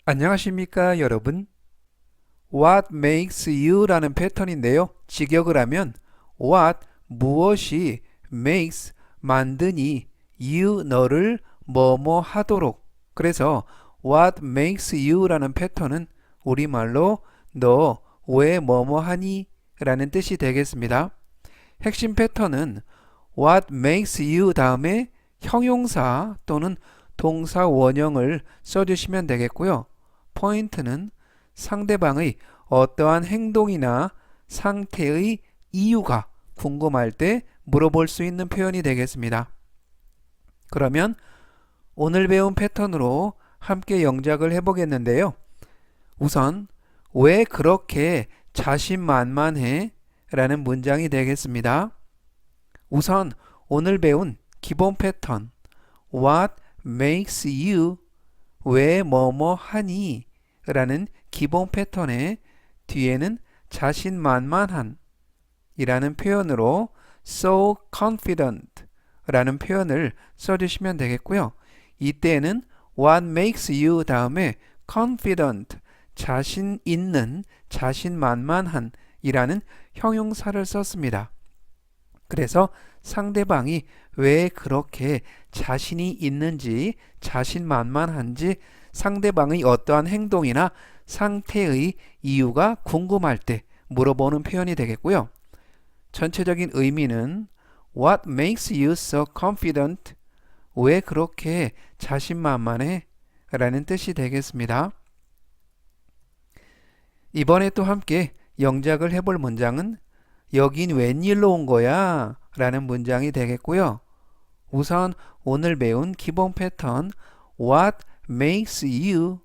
안녕하십니까, 여러분? What makes you 라는 패턴인데요. 직역을 하면 what 무엇이 makes 만드니 you 너를 뭐뭐 하도록. 그래서 what makes you 라는 패턴은 우리말로 너 왜 뭐뭐 하니? 라는 뜻이 되겠습니다. 핵심 패턴은 what makes you 다음에 형용사 또는 동사 원형을 써주시면 되겠고요. 포인트는 상대방의 어떠한 행동이나 상태의 이유가 궁금할 때 물어볼 수 있는 표현이 되겠습니다. 그러면 오늘 배운 패턴으로 함께 영작을 해보겠는데요. 우선 왜 그렇게 자신만만해? 라는 문장이 되겠습니다. 우선 오늘 배운 기본 패턴 What makes you 왜 뭐뭐 하니? 라는 기본 패턴의 뒤에는 자신만만한 이라는 표현으로 so confident 라는 표현을 써주시면 되겠고요. 이때는 what makes you 다음에 confident 자신 있는 자신만만한 이라는 형용사를 썼습니다. 그래서 상대방이 왜 그렇게 자신이 있는지 자신만만한지 상대방의 어떠한 행동이나 상태의 이유가 궁금할 때 물어보는 표현이 되겠고요. 전체적인 의미는 What makes you so confident? 왜 그렇게 자신만만해? 라는 뜻이 되겠습니다. 이번에 또 함께 영작을 해볼 문장은 여긴 웬일로 온 거야? 라는 문장이 되겠고요. 우선 오늘 배운 기본 패턴 What makes you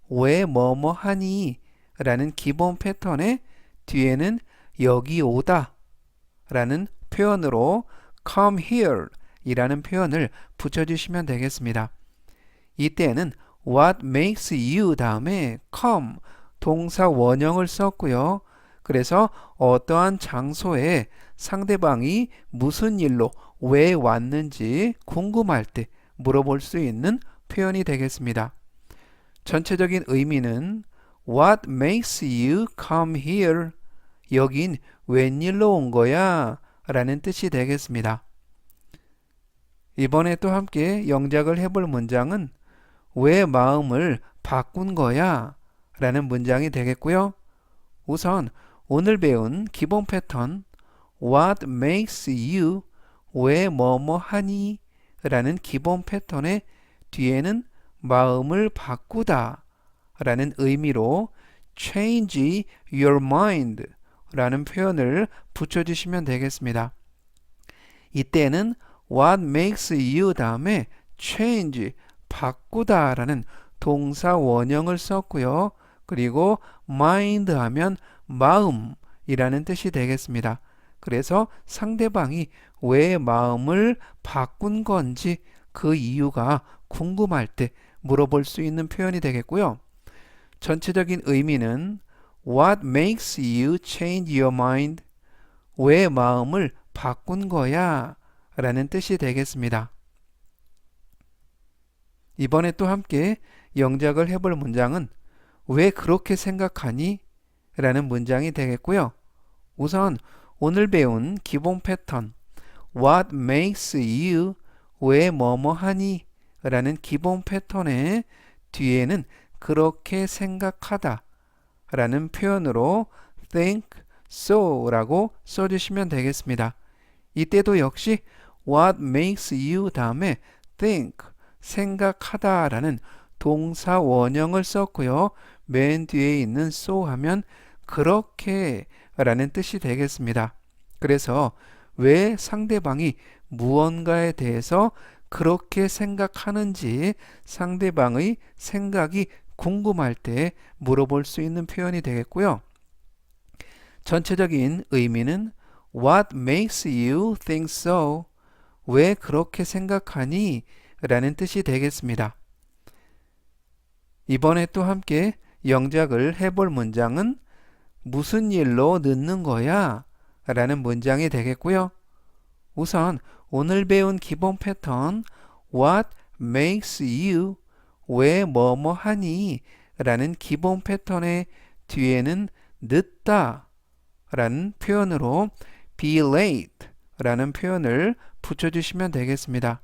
왜 뭐뭐 하니? 라는 기본 패턴의 뒤에는 여기 오다 라는 표현으로 come here 이라는 표현을 붙여주시면 되겠습니다. 이때는 what makes you 다음에 come 동사 원형을 썼고요. 그래서 어떠한 장소에 상대방이 무슨 일로 왜 왔는지 궁금할 때 물어볼 수 있는 표현이 되겠습니다. 전체적인 의미는 What makes you come here? 여긴 웬일로 온 거야? 라는 뜻이 되겠습니다. 이번에 또 함께 영작을 해볼 문장은 왜 마음을 바꾼 거야? 라는 문장이 되겠고요. 우선 오늘 배운 기본 패턴 What makes you 왜 뭐뭐 하니? 라는 기본 패턴의 뒤에는 마음을 바꾸다 라는 의미로 change your mind 라는 표현을 붙여주시면 되겠습니다. 이때는 what makes you 다음에 change 바꾸다 라는 동사 원형을 썼고요. 그리고 mind 하면 마음이라는 뜻이 되겠습니다. 그래서 상대방이 왜 마음을 바꾼 건지 그 이유가 궁금할 때 물어볼 수 있는 표현이 되겠고요. 전체적인 의미는 What makes you change your mind? 왜 마음을 바꾼 거야? 라는 뜻이 되겠습니다. 이번에 또 함께 영작을 해볼 문장은 왜 그렇게 생각하니? 라는 문장이 되겠고요. 우선 오늘 배운 기본 패턴 What makes you 왜 뭐뭐 하니? 라는 기본 패턴의 뒤에는 그렇게 생각하다 라는 표현으로 think so 라고 써주시면 되겠습니다. 이때도 역시 what makes you 다음에 think 생각하다 라는 동사 원형을 썼고요. 맨 뒤에 있는 so 하면 그렇게 라는 뜻이 되겠습니다. 그래서 왜 상대방이 무언가에 대해서 그렇게 생각하는지 상대방의 생각이 궁금할 때 물어볼 수 있는 표현이 되겠고요. 전체적인 의미는 What makes you think so? 왜 그렇게 생각하니? 라는 뜻이 되겠습니다. 이번에 또 함께 영작을 해볼 문장은 무슨 일로 늦는 거야? 라는 문장이 되겠고요. 우선 오늘 배운 기본 패턴 What makes you 왜 뭐뭐 하니? 라는 기본 패턴의 뒤에는 늦다 라는 표현으로 be late 라는 표현을 붙여주시면 되겠습니다.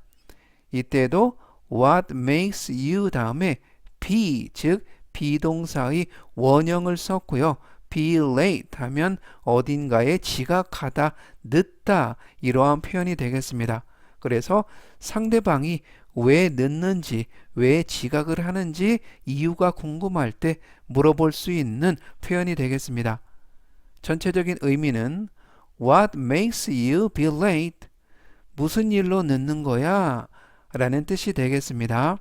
이때도 what makes you 다음에 be, 즉 비동사의 원형을 썼고요. be late 하면 어딘가에 지각하다, 늦다 이러한 표현이 되겠습니다. 그래서 상대방이 왜 늦는지, 왜 지각을 하는지 이유가 궁금할 때 물어볼 수 있는 표현이 되겠습니다. 전체적인 의미는 What makes you be late? 무슨 일로 늦는 거야? 라는 뜻이 되겠습니다.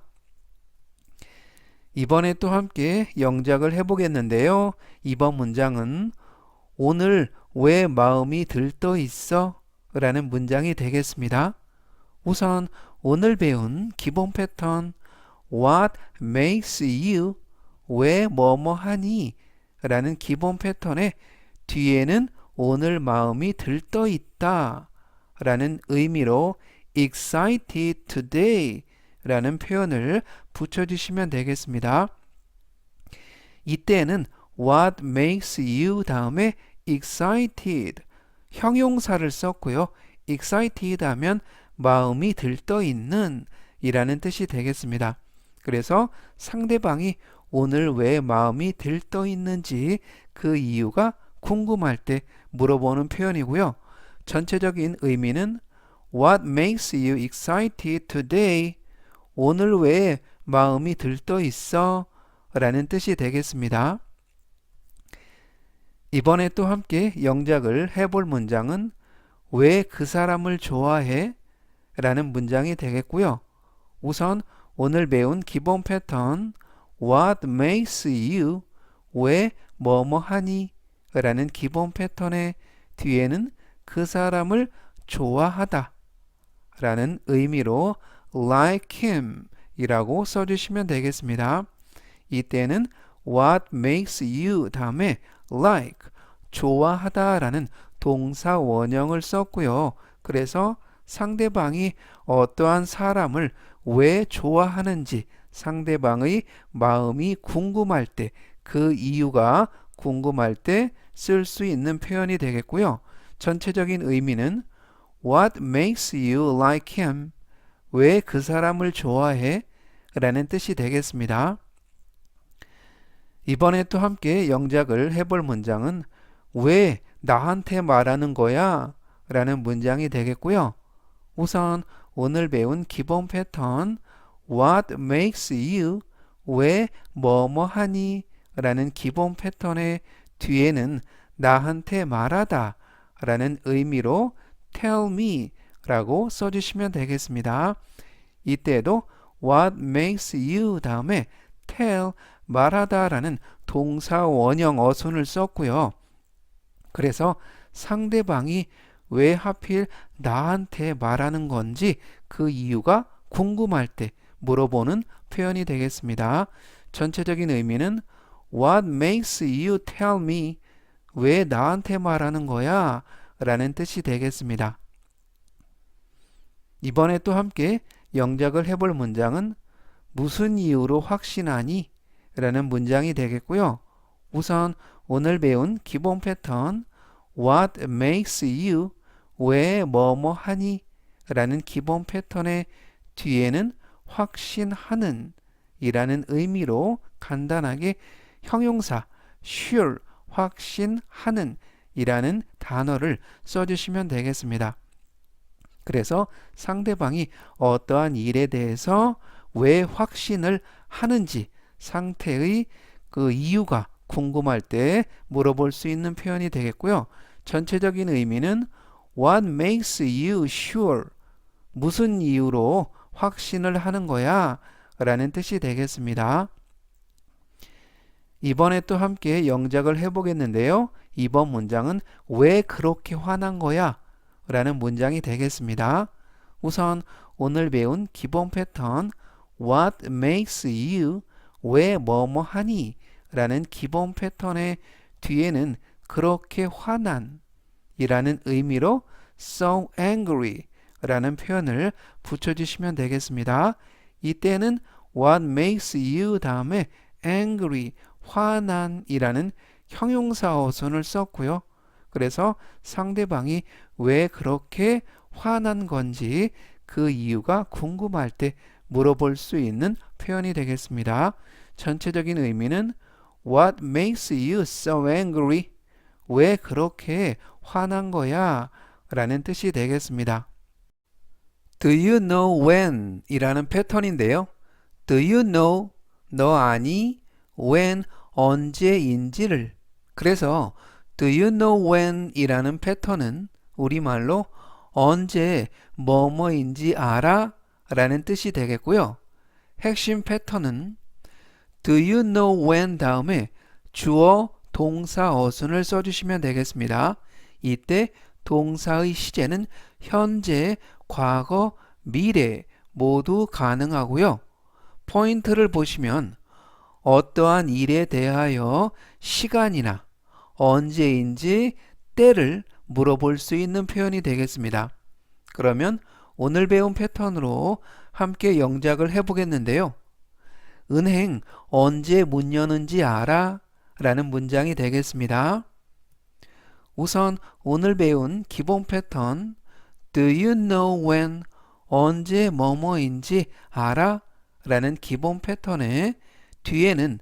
이번에 또 함께 영작을 해보겠는데요. 이번 문장은 오늘 왜 마음이 들떠 있어? 라는 문장이 되겠습니다. 우선 오늘 배운 기본 패턴 What makes you? 왜 뭐뭐 하니? 라는 기본 패턴의 뒤에는 오늘 마음이 들떠 있다 라는 의미로 excited today 라는 표현을 붙여주시면 되겠습니다. 이때는 what makes you 다음에 excited 형용사를 썼고요. excited 하면 마음이 들떠 있는 이라는 뜻이 되겠습니다. 그래서 상대방이 오늘 왜 마음이 들떠 있는지 그 이유가 궁금할 때 물어보는 표현이고요. 전체적인 의미는 What makes you excited today? 오늘 왜 마음이 들떠 있어? 라는 뜻이 되겠습니다. 이번에 또 함께 영작을 해볼 문장은 왜 그 사람을 좋아해? 라는 문장이 되겠고요. 우선 오늘 배운 기본 패턴 What makes you? 왜 뭐뭐 하니? 라는 기본 패턴의 뒤에는 그 사람을 좋아하다 라는 의미로 like him 이라고 써주시면 되겠습니다. 이때는 what makes you 다음에 like 좋아하다 라는 동사 원형을 썼고요. 그래서 상대방이 어떠한 사람을 왜 좋아하는지 상대방의 마음이 궁금할 때 그 이유가 궁금할 때 쓸 수 있는 표현이 되겠고요. 전체적인 의미는 What makes you like him? 왜 그 사람을 좋아해? 라는 뜻이 되겠습니다. 이번에 또 함께 영작을 해볼 문장은 왜 나한테 말하는 거야? 라는 문장이 되겠고요. 우선 오늘 배운 기본 패턴 What makes you? 왜 뭐뭐 하니? 라는 기본 패턴의 뒤에는 나한테 말하다 라는 의미로 tell me 라고 써주시면 되겠습니다. 이때도 what makes you 다음에 tell 말하다 라는 동사 원형 어순을 썼고요. 그래서 상대방이 왜 하필 나한테 말하는 건지 그 이유가 궁금할 때 물어보는 표현이 되겠습니다. 전체적인 의미는 What makes you tell me? 왜 나한테 말하는 거야? 라는 뜻이 되겠습니다. 이번에 또 함께 영작을 해볼 문장은 무슨 이유로 확신하니? 라는 문장이 되겠고요. 우선 오늘 배운 기본 패턴 What makes you? 왜 뭐뭐 하니? 라는 기본 패턴의 뒤에는 확신하는 이라는 의미로 간단하게 형용사 sure 확신하는 이라는 단어를 써주시면 되겠습니다. 그래서 상대방이 어떠한 일에 대해서 왜 확신을 하는지 상태의 그 이유가 궁금할 때 물어볼 수 있는 표현이 되겠고요. 전체적인 의미는 What makes you sure? 무슨 이유로 확신을 하는 거야? 라는 뜻이 되겠습니다. 이번에 또 함께 영작을 해보겠는데요. 이번 문장은 왜 그렇게 화난 거야? 라는 문장이 되겠습니다. 우선 오늘 배운 기본 패턴 What makes you? 왜 뭐뭐 하니? 라는 기본 패턴의 뒤에는 그렇게 화난 이라는 의미로 so angry 라는 표현을 붙여주시면 되겠습니다. 이때는 what makes you 다음에 angry, 화난이라는 형용사 어순을 썼고요. 그래서 상대방이 왜 그렇게 화난 건지 그 이유가 궁금할 때 물어볼 수 있는 표현이 되겠습니다. 전체적인 의미는 What makes you so angry? 왜 그렇게 화난 거야? 라는 뜻이 되겠습니다. Do you know when? 이라는 패턴인데요. Do you know? 너 아니? when? 언제인지를. 그래서 Do you know when? 이라는 패턴은 우리말로 언제 뭐뭐인지 알아? 라는 뜻이 되겠고요. 핵심 패턴은 Do you know when 다음에 주어, 동사, 어순을 써주시면 되겠습니다. 이때 동사의 시제는 현재, 과거, 미래 모두 가능하고요. 포인트를 보시면 어떠한 일에 대하여 시간이나 언제인지 때를 물어볼 수 있는 표현이 되겠습니다. 그러면 오늘 배운 패턴으로 함께 영작을 해보겠는데요. 은행 언제 문 여는지 알아? 라는 문장이 되겠습니다. 우선 오늘 배운 기본 패턴 Do you know when? 언제 뭐뭐인지 알아? 라는 기본 패턴의 뒤에는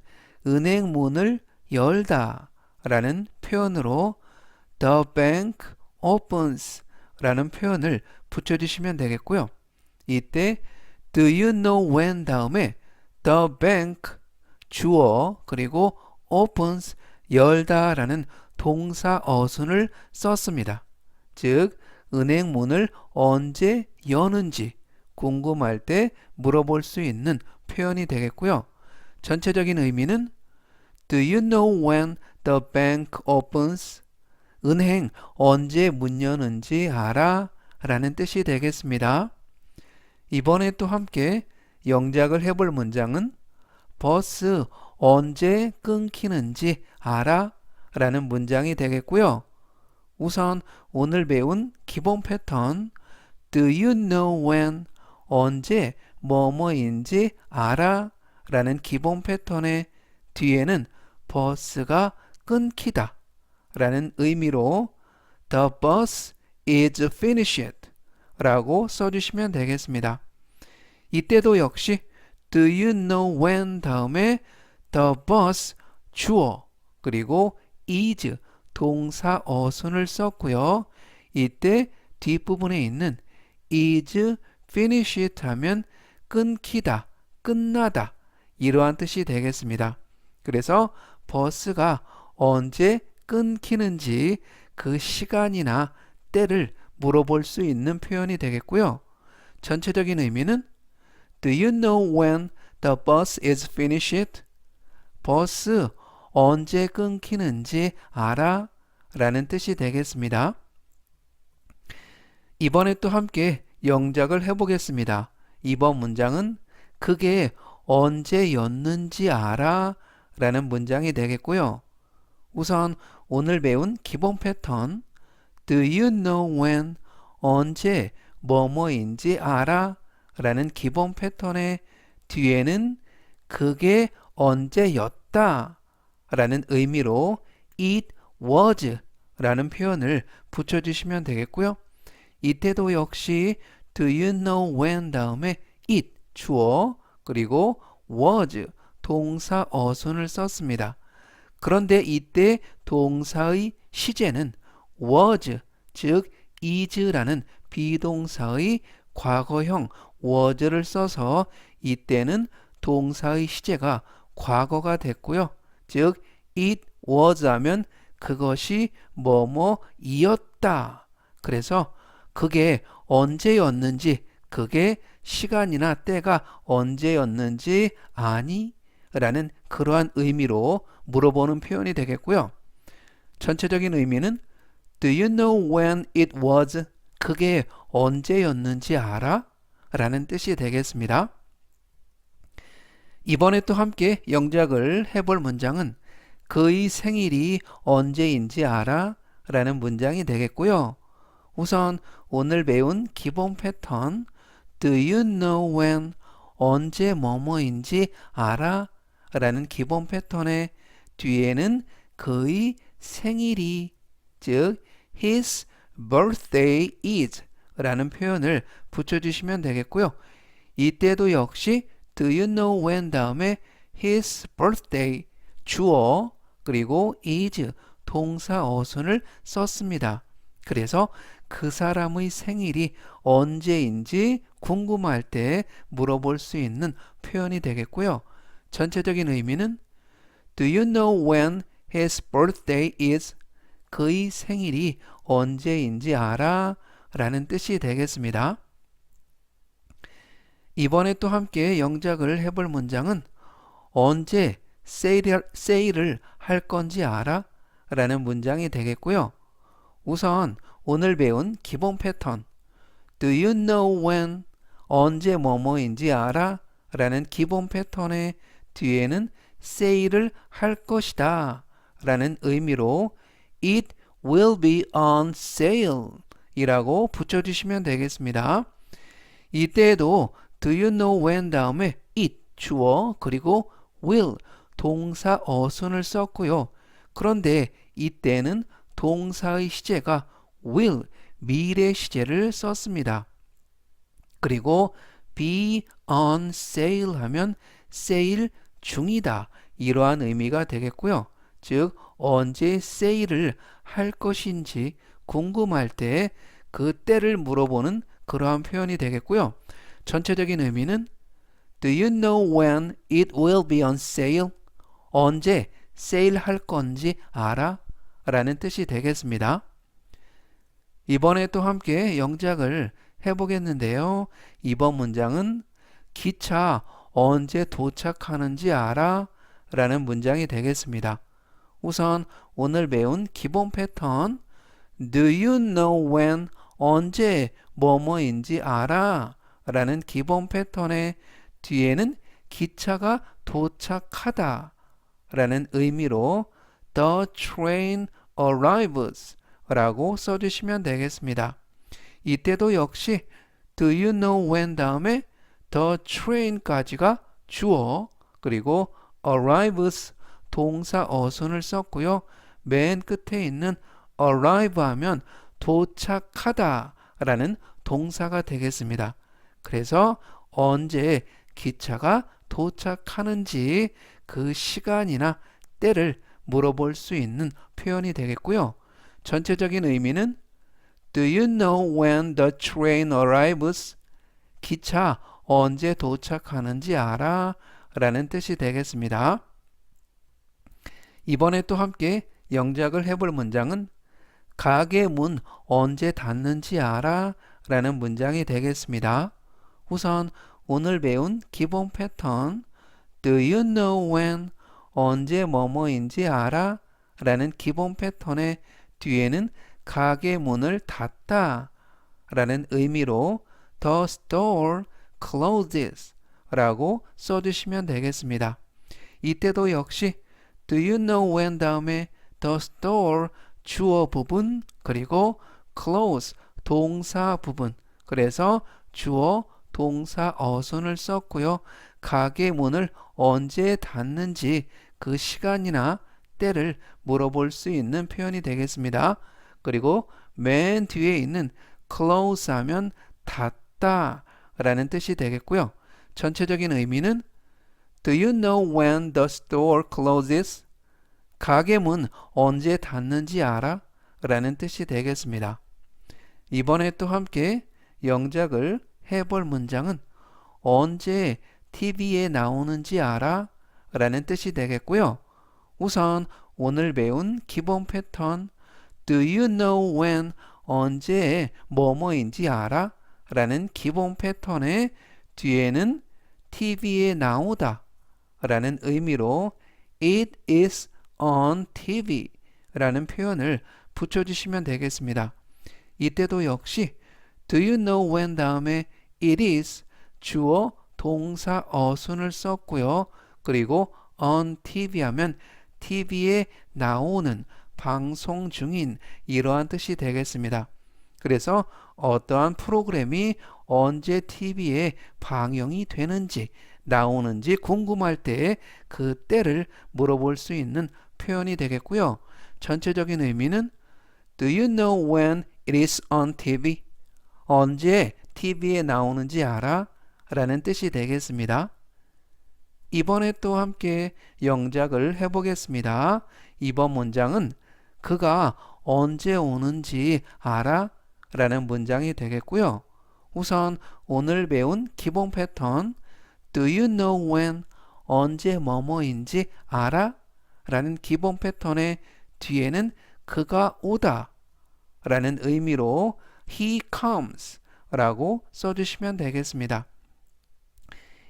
은행 문을 열다 라는 표현으로 The bank opens 라는 표현을 붙여주시면 되겠고요. 이때 Do you know when 다음에 The bank 주어 그리고 opens 열다 라는 동사 어순을 썼습니다. 즉 은행 문을 언제 여는지 궁금할 때 물어볼 수 있는 표현이 되겠고요. 전체적인 의미는 Do you know when the bank opens? 은행 언제 문 여는지 알아? 라는 뜻이 되겠습니다. 이번에 또 함께 영작을 해볼 문장은 버스 언제 끊기는지 알아? 라는 문장이 되겠고요. 우선 오늘 배운 기본 패턴 Do you know when? 언제 뭐뭐인지 알아? 라는 기본 패턴의 뒤에는 버스가 끊기다 라는 의미로 The bus is finished 라고 써주시면 되겠습니다. 이때도 역시 Do you know when 다음에 The bus 주어 그리고 is 동사 어순을 썼고요. 이때 뒷부분에 있는 is finished 하면 끊기다, 끝나다 이러한 뜻이 되겠습니다. 그래서 버스가 언제 끊기는지 그 시간이나 때를 물어볼 수 있는 표현이 되겠고요. 전체적인 의미는 Do you know when the bus is finished? 버스 언제 끊기는지 알아? 라는 뜻이 되겠습니다. 이번에 또 함께 영작을 해보겠습니다. 이번 문장은 그게 언제였는지 알아? 라는 문장이 되겠고요. 우선 오늘 배운 기본 패턴 Do you know when? 언제 뭐뭐인지 알아? 라는 기본 패턴의 뒤에는 그게 언제였다 라는 의미로 it was 라는 표현을 붙여주시면 되겠고요. 이때도 역시 Do you know when 다음에 it 주어 그리고 was 동사 어순을 썼습니다. 그런데 이때 동사의 시제는 was 즉 is라는 비동사의 과거형 was를 써서 이때는 동사의 시제가 과거가 됐고요. 즉 it was 하면 그것이 뭐뭐이었다. 그래서 그게 언제였는지 그게 시간이나 때가 언제였는지 아니? 라는 그러한 의미로 물어보는 표현이 되겠고요. 전체적인 의미는 Do you know when it was? 그게 언제였는지 알아? 라는 뜻이 되겠습니다. 이번에 또 함께 영작을 해볼 문장은 그의 생일이 언제인지 알아? 라는 문장이 되겠고요. 우선 오늘 배운 기본 패턴 Do you know when? 언제 뭐뭐인지 알아? 라는 기본 패턴의 뒤에는 그의 생일이, 즉 his birthday is 라는 표현을 붙여주시면 되겠고요. 이때도 역시 do you know when 다음에 his birthday 주어 그리고 is 동사 어순을 썼습니다. 그래서 그 사람의 생일이 언제인지 궁금할 때 물어볼 수 있는 표현이 되겠고요. 전체적인 의미는 Do you know when his birthday is? 그의 생일이 언제인지 알아? 라는 뜻이 되겠습니다. 이번에 또 함께 영작을 해볼 문장은 언제 세일을 할 건지 알아? 라는 문장이 되겠고요. 우선 오늘 배운 기본 패턴 Do you know when? 언제 뭐뭐인지 알아? 라는 기본 패턴의 뒤에는 세일을 할 것이다 라는 의미로 It will be on sale 이라고 붙여주시면 되겠습니다. 이때에도 Do you know when 다음에 it 주어 그리고 will 동사 어순을 썼고요. 그런데 이때는 동사의 시제가 will 미래 시제를 썼습니다. 그리고 be on sale 하면 세일 중이다 이러한 의미가 되겠고요. 즉 언제 세일을 할 것인지 궁금할 때 그 때를 물어보는 그러한 표현이 되겠고요. 전체적인 의미는 Do you know when it will be on sale? 언제 세일할 건지 알아? 라는 뜻이 되겠습니다. 이번에 또 함께 영작을 해보겠는데요. 이번 문장은 기차 언제 도착하는지 알아? 라는 문장이 되겠습니다. 우선 오늘 배운 기본 패턴 Do you know when? 언제 뭐뭐인지 알아? 라는 기본 패턴의 뒤에는 기차가 도착하다 라는 의미로 The train arrives 라고 써주시면 되겠습니다. 이때도 역시 Do you know when 다음에 The train까지가 주어 그리고 arrives 동사 어순을 썼고요. 맨 끝에 있는 arrive 하면 도착하다 라는 동사가 되겠습니다. 그래서 언제 기차가 도착하는지 그 시간이나 때를 물어볼 수 있는 표현이 되겠고요. 전체적인 의미는 Do you know when the train arrives? 기차 언제 도착하는지 알아? 라는 뜻이 되겠습니다. 이번에 또 함께 영작을 해볼 문장은 가게 문 언제 닫는지 알아? 라는 문장이 되겠습니다. 우선 오늘 배운 기본 패턴 Do you know when? 언제 뭐뭐인지 알아? 라는 기본 패턴의 뒤에는 가게 문을 닫다 라는 의미로 The store closes 라고 써주시면 되겠습니다. 이때도 역시 Do you know when 다음에 The store 주어 부분 그리고 close 동사 부분 그래서 주어 동사 어순을 썼고요. 가게 문을 언제 닫는지 그 시간이나 때를 물어볼 수 있는 표현이 되겠습니다. 그리고 맨 뒤에 있는 close 하면 닫다 라는 뜻이 되겠고요. 전체적인 의미는 Do you know when the store closes? 가게 문 언제 닫는지 알아? 라는 뜻이 되겠습니다. 이번에 또 함께 영작을 해볼 문장은 언제 TV에 나오는지 알아? 라는 뜻이 되겠고요. 우선 오늘 배운 기본 패턴 Do you know when? 언제 뭐뭐인지 알아? 라는 기본 패턴의 뒤에는 TV에 나오다 라는 의미로 It is on TV 라는 표현을 붙여주시면 되겠습니다. 이때도 역시 Do you know when 다음에 It is 주어 동사 어순을 썼고요. 그리고 on TV 하면 TV에 나오는 방송 중인 이러한 뜻이 되겠습니다. 그래서 어떠한 프로그램이 언제 TV에 방영이 되는지 나오는지 궁금할 때 그 때를 물어볼 수 있는 표현이 되겠고요. 전체적인 의미는 Do you know when it is on TV? 언제 TV에 나오는지 알아? 라는 뜻이 되겠습니다. 이번에 또 함께 영작을 해보겠습니다. 이번 문장은 그가 언제 오는지 알아? 라는 문장이 되겠고요. 우선 오늘 배운 기본 패턴 Do you know when? 언제 뭐뭐인지 알아? 라는 기본 패턴의 뒤에는 그가 오다 라는 의미로 He comes 라고 써주시면 되겠습니다.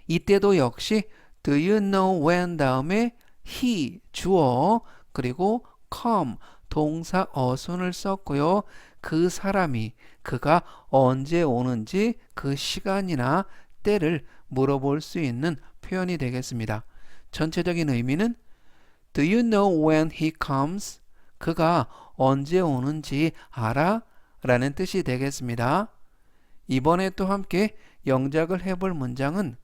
이때도 역시 Do you know when 다음에 he 주어 그리고 come 동사 어순을 썼고요. 그 사람이 그가 언제 오는지 그 시간이나 때를 물어볼 수 있는 표현이 되겠습니다. 전체적인 의미는 Do you know when he comes? 그가 언제 오는지 알아? 라는 뜻이 되겠습니다. 이번에 또 함께 영작을 해볼 문장은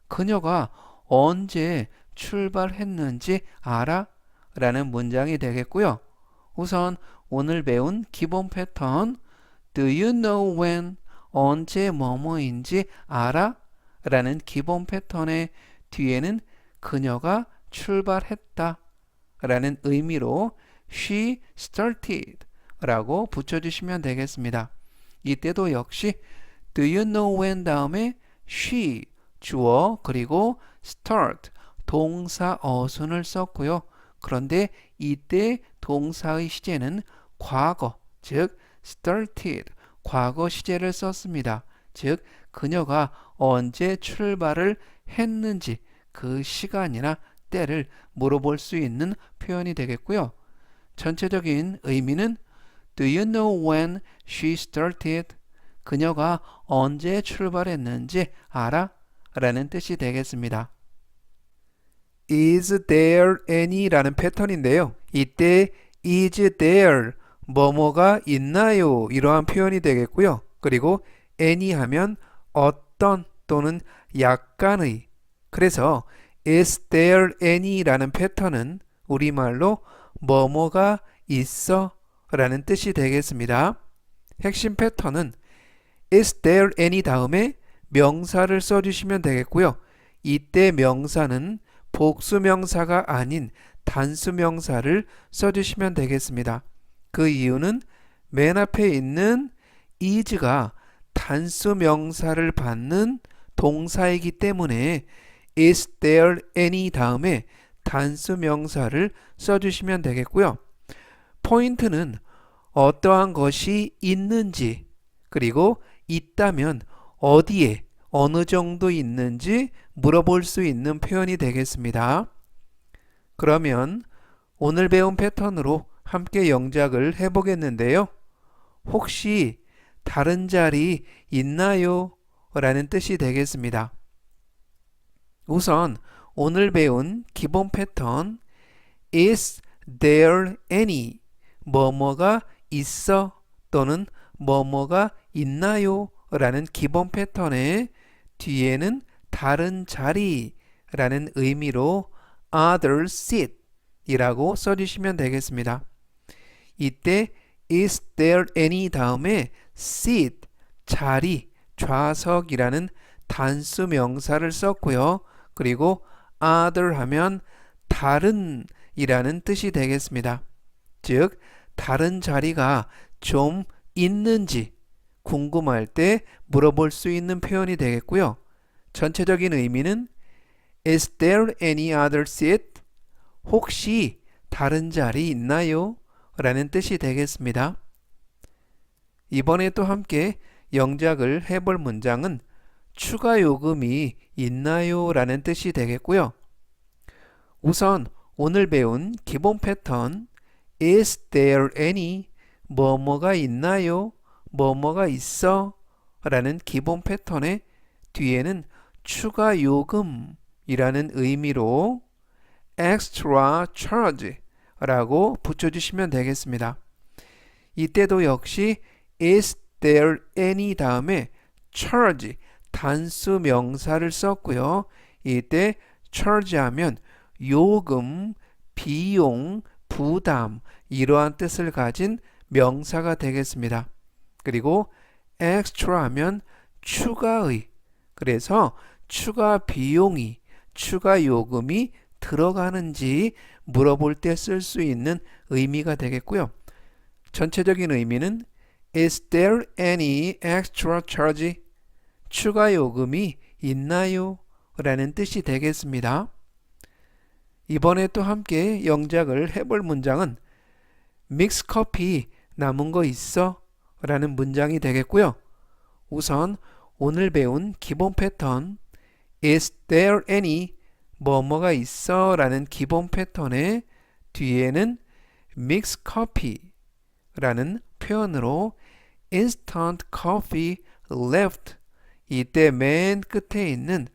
그녀가 언제 출발했는지 알아? 라는 문장이 되겠고요. 우선 오늘 배운 기본 패턴 Do you know when? 언제 뭐뭐인지 알아? 라는 기본 패턴의 뒤에는 그녀가 출발했다 라는 의미로 She started 라고 붙여주시면 되겠습니다. 이때도 역시 Do you know when 다음에 she 주어 그리고 start 동사 어순을 썼고요. 그런데 이때 동사의 시제는 과거 즉 started 과거 시제를 썼습니다. 즉 그녀가 언제 출발을 했는지 그 시간이나 때를 물어볼 수 있는 표현이 되겠고요. 전체적인 의미는 Do you know when she started? 그녀가 언제 출발했는지 알아? 라는 뜻이 되겠습니다. Is there any? 라는 패턴인데요. 이때 is there 뭐뭐가 있나요? 이러한 표현이 되겠고요. 그리고 any 하면 어떤 또는 약간의 그래서 is there any? 라는 패턴은 우리말로 뭐뭐가 있어? 라는 뜻이 되겠습니다. 핵심 패턴은 is there any 다음에 명사를 써주시면 되겠고요. 이때 명사는 복수명사가 아닌 단수명사를 써주시면 되겠습니다. 그 이유는 맨 앞에 있는 is가 단수명사를 받는 동사이기 때문에 is there any 다음에 단수명사를 써주시면 되겠고요. 포인트는 어떠한 것이 있는지 그리고 있다면 어디에 어느 정도 있는지 물어볼 수 있는 표현이 되겠습니다. 그러면 오늘 배운 패턴으로 함께 영작을 해보겠는데요. 혹시 다른 자리 있나요? 라는 뜻이 되겠습니다. 우선 오늘 배운 기본 패턴 Is there any? 뭐뭐가 있어 또는 뭐뭐가 있나요? 라는 기본 패턴의 뒤에는 다른 자리 라는 의미로 other seat 이라고 써주시면 되겠습니다. 이때 is there any 다음에 seat 자리 좌석이라는 단수 명사를 썼고요. 그리고 other 하면 다른 이라는 뜻이 되겠습니다. 즉 다른 자리가 좀 있는지 궁금할 때 물어볼 수 있는 표현이 되겠고요. 전체적인 의미는 Is there any other seat? 혹시 다른 자리 있나요? 라는 뜻이 되겠습니다. 이번에 또 함께 영작을 해볼 문장은 추가 요금이 있나요? 라는 뜻이 되겠고요. 우선 오늘 배운 기본 패턴 Is there any? 뭐뭐가 있나요? 뭐뭐가 있어? 라는 기본 패턴의 뒤에는 추가 요금이라는 의미로 extra charge 라고 붙여주시면 되겠습니다. 이때도 역시 is there any 다음에 charge 단수 명사를 썼고요. 이때 charge 하면 요금, 비용, 부담 이러한 뜻을 가진 명사가 되겠습니다. 그리고 extra 하면 추가의, 그래서 추가 비용이, 추가 요금이 들어가는지 물어볼 때 쓸 수 있는 의미가 되겠고요. 전체적인 의미는 Is there any extra charge? 추가 요금이 있나요? 라는 뜻이 되겠습니다. 이번에 또 함께 영작을 해볼 문장은 믹스 커피 남은 거 있어? 라는 문장이 되겠고요. 우선 오늘 배운 기본 패턴 Is there any 뭐뭐가 있어? 라는 기본 패턴의 뒤에는 mix coffee 라는 표현으로 instant coffee left 이때 맨 끝에 있는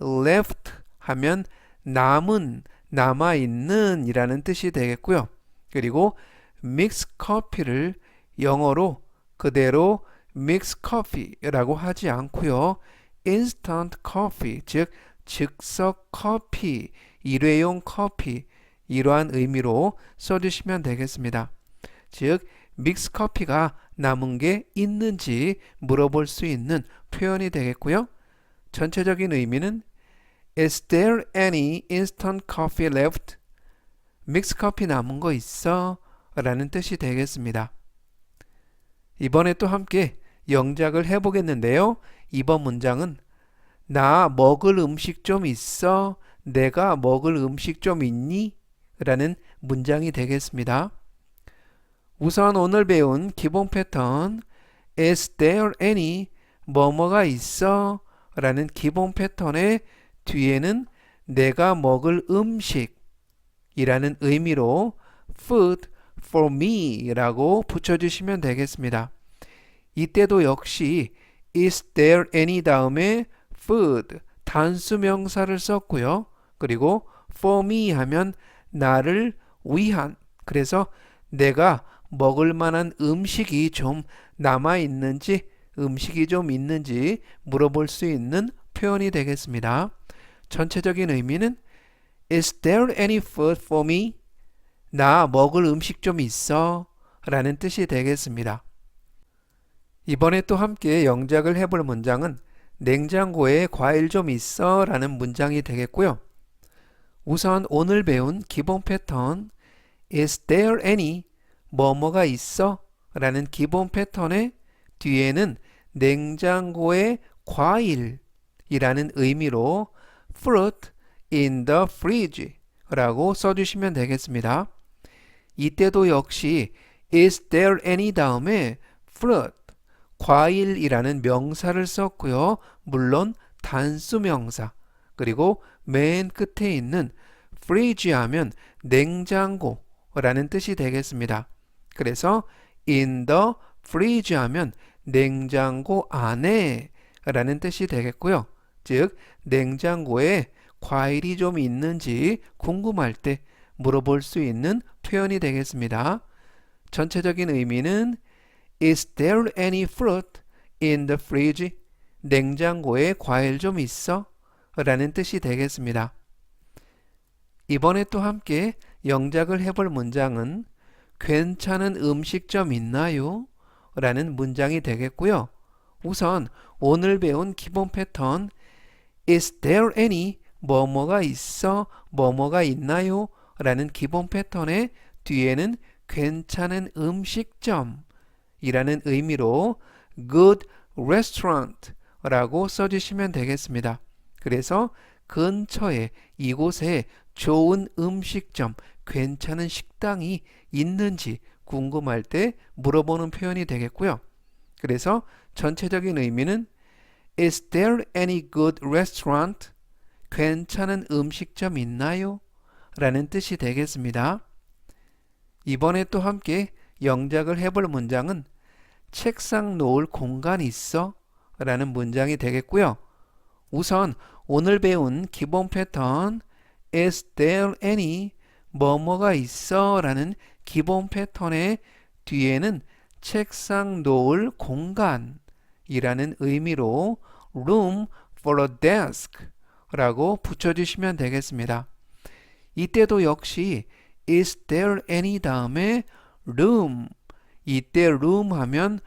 left 하면 남은, 남아있는 이라는 뜻이 되겠고요. 그리고 mix coffee를 영어로 그대로 mix coffee라고 하지 않고요. instant coffee, 즉 즉석 커피, 일회용 커피 이러한 의미로 써주시면 되겠습니다. 즉 믹스 커피가 남은 게 있는지 물어볼 수 있는 표현이 되겠고요. 전체적인 의미는 Is there any instant coffee left? 믹스 커피 남은 거 있어? 라는 뜻이 되겠습니다. 이번에 또 함께 영작을 해보겠는데요. 이번 문장은 나 먹을 음식 좀 있어? 내가 먹을 음식 좀 있니? 라는 문장이 되겠습니다. 우선 오늘 배운 기본 패턴 Is there any 뭐뭐가 있어? 라는 기본 패턴의 뒤에는 내가 먹을 음식 이라는 의미로 food for me 라고 붙여주시면 되겠습니다. 이때도 역시 Is there any 다음에 food 단수 명사를 썼고요. 그리고 for me 하면 나를 위한, 그래서 내가 먹을 만한 음식이 좀 남아 있는지, 음식이 좀 있는지 물어볼 수 있는 표현이 되겠습니다. 전체적인 의미는 Is there any food for me? 나 먹을 음식 좀 있어? 라는 뜻이 되겠습니다. 이번에 또 함께 영작을 해볼 문장은 냉장고에 과일 좀 있어? 라는 문장이 되겠고요. 우선 오늘 배운 기본 패턴 Is there any 뭐뭐가 있어? 라는 기본 패턴의 뒤에는 냉장고에 과일이라는 의미로 fruit in the fridge 라고 써주시면 되겠습니다. 이때도 역시 Is there any 다음에 fruit 과일이라는 명사를 썼고요. 물론 단수 명사, 그리고 맨 끝에 있는 fridge 하면 냉장고라는 뜻이 되겠습니다. 그래서 in the fridge 하면 냉장고 안에 라는 뜻이 되겠고요. 즉 냉장고에 과일이 좀 있는지 궁금할 때 물어볼 수 있는 표현이 되겠습니다. 전체적인 의미는 Is there any fruit in the fridge? 냉장고에 과일 좀 있어? 라는 뜻이 되겠습니다. 이번에 또 함께 영작을 해볼 문장은 괜찮은 음식점 있나요? 라는 문장이 되겠고요. 우선 오늘 배운 기본 패턴 Is there any 뭐뭐가 있어? 뭐뭐가 있나요? 라는 기본 패턴의 뒤에는 괜찮은 음식점 이라는 의미로 good restaurant 라고 써주시면 되겠습니다. 그래서 근처에 이곳에 좋은 음식점, 괜찮은 식당이 있는지 궁금할 때 물어보는 표현이 되겠고요. 그래서 전체적인 의미는 Is there any good restaurant? 괜찮은 음식점 있나요? 라는 뜻이 되겠습니다. 이번에 또 함께 영작을 해볼 문장은 책상 놓을 공간 있어? 라는 문장이 되겠고요. 우선 오늘 배운 기본 패턴 Is there any 뭐뭐가 있어? 라는 기본 패턴의 뒤에는 책상 놓을 공간 이라는 의미로 room for a desk 라고 붙여주시면 되겠습니다. 이때도 역시 is there any 다음에 room, 이때 room 하면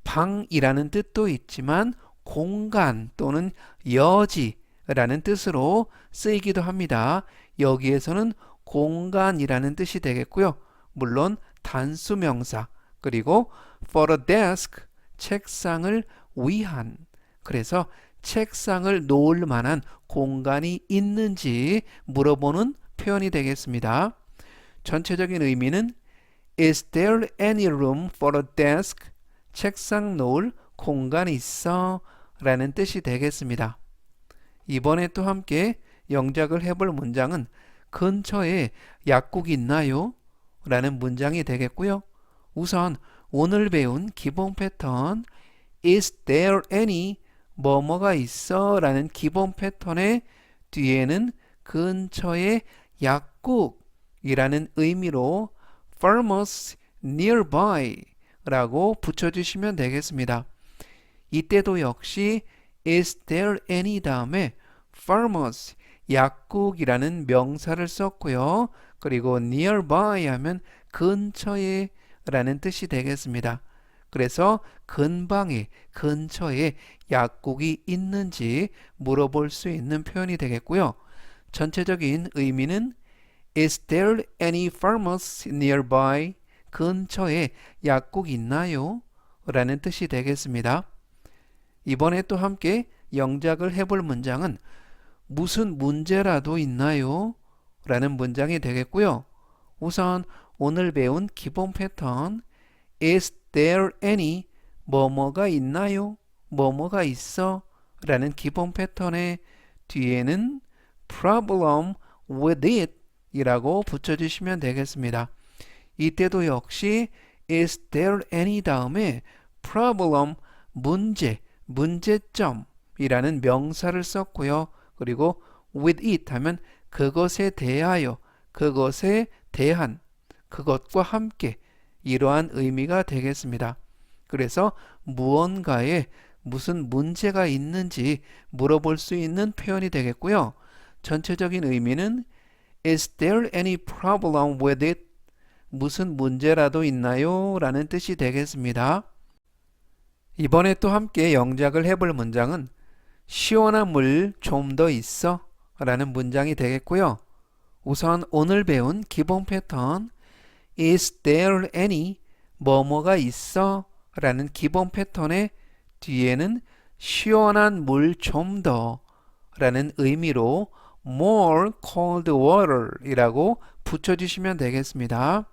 방이라는 뜻도 있지만 공간 또는 여지라는 뜻으로 쓰이기도 합니다. 여기에서는 공간이라는 뜻이 되겠고요. 물론 단수명사, 그리고 for a desk, 책상을 위한, 그래서 책상을 놓을 만한 공간이 있는지 물어보는 표현이 되겠습니다. 전체적인 의미는 is there any room for a desk? 책상 놓을 공간이 있어? 라는 뜻이 되겠습니다. 이번에 또 함께 영작을 해볼 문장은 근처에 약국이 있나요? 라는 문장이 되겠고요. 우선 오늘 배운 기본 패턴 is there any 뭐뭐가 있어? 라는 기본 패턴의 뒤에는 근처에 약국이라는 의미로 pharmacy nearby 라고 붙여주시면 되겠습니다. 이때도 역시 is there any 다음에 pharmacy 약국이라는 명사를 썼고요. 그리고 nearby 하면 근처에 라는 뜻이 되겠습니다. 그래서 근방에, 근처에 약국이 있는지 물어볼 수 있는 표현이 되겠고요. 전체적인 의미는 is there any pharmacy nearby? 근처에 약국이 있나요? 라는 뜻이 되겠습니다. 이번에 또 함께 영작을 해볼 문장은 무슨 문제라도 있나요? 라는 문장이 되겠고요. 우선 오늘 배운 기본 패턴 is there any 뭐뭐가 있나요? 뭐뭐가 있어? 라는 기본 패턴의 뒤에는 problem with it 이라고 붙여주시면 되겠습니다. 이때도 역시 is there any 다음에 problem 문제, 문제점이라는 명사를 썼고요. 그리고 with it 하면 그것에 대하여, 그것에 대한, 그것과 함께 이러한 의미가 되겠습니다. 그래서 무언가에 무슨 문제가 있는지 물어볼 수 있는 표현이 되겠고요. 전체적인 의미는 is there any problem with it? 무슨 문제라도 있나요? 라는 뜻이 되겠습니다. 이번에 또 함께 영작을 해볼 문장은 시원한 물 좀 더 있어? 라는 문장이 되겠고요. 우선 오늘 배운 기본 패턴 is there any 뭐뭐가 있어? 라는 기본 패턴의 뒤에는 시원한 물 좀 더 라는 의미로 more cold water 이라고 붙여주시면 되겠습니다.